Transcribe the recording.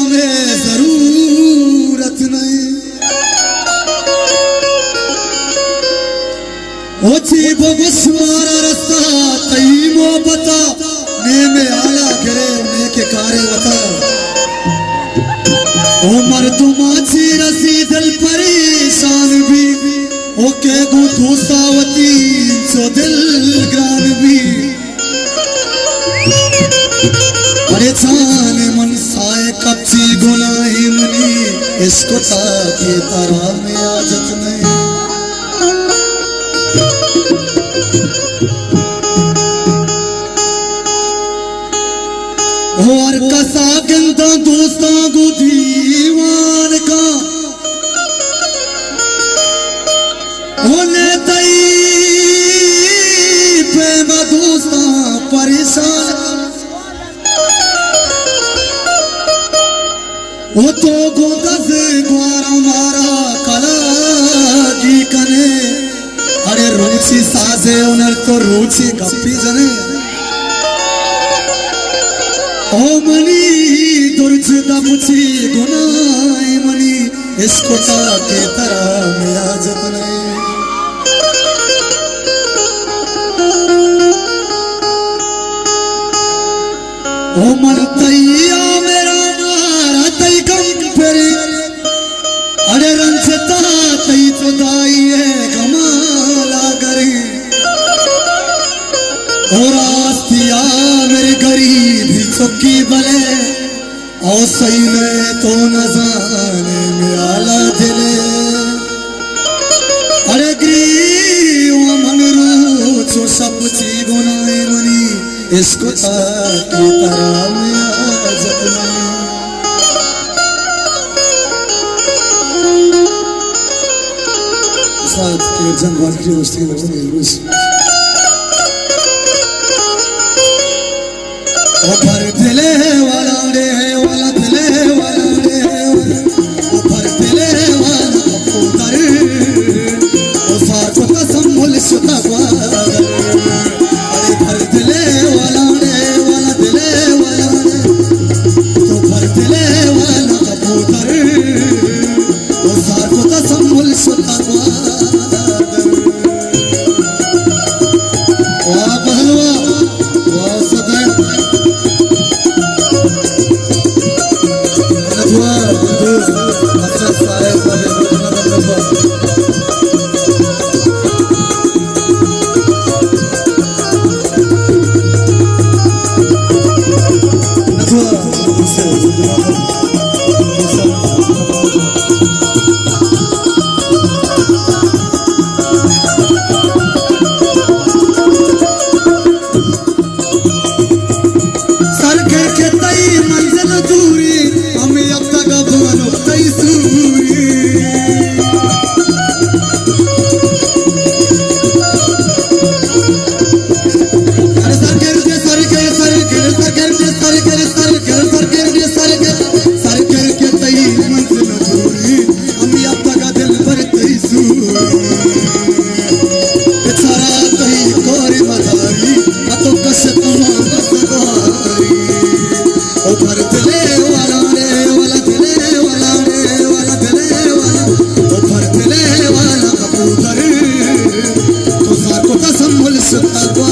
में जरूरत नहीं ओची बगसवारा रास्ता तई मोहब्बता ने में आला गिरे ने के कारे बता उमर तुमाची रसी दिल परेशान भी ओके गु दूसावती सो दिल ग्रान भी परेशान मन साए कच्ची गुनाही मुनी इसको ताकि तरह में आजत नहीं और कसा गिनता दोस्तां को दीवान का होने तई पे दोस्तां परेशान वो तो गोदस ग्वारा मारा कला की कने अरे रुचि साजे उनर तो रुचि गप्पी जने ओ मनी दुर्जदा मुझी गुनाह मनी इसको ताके तरह में आजत नहीं ओ मन तैया मेरा मारा तई कम फेरे अरे रंजता तई खुदाई है कमाला करे और आस्तिया मेरे गरीब चुकी बले और सही में तो न जाने में आला दिले अरे गरीब मन रूचो सब ची गुनाहे मनी इसको ताकि तरह में आजत नहीं साथ के जंगल की दोस्ती में ऊपर दिले वाला रे वाला दिले वाला रे ऊपर दिले वाला कबूतर ओ साथ का संभल सुता अरे भर दिले वाला रे वाला दिले वाला रे ऊपर दिले वाला कबूतर ओ साथ का संभल सुता वाह बहलवा वाह सदा अच्छा साहेब तो साको का संभल सकता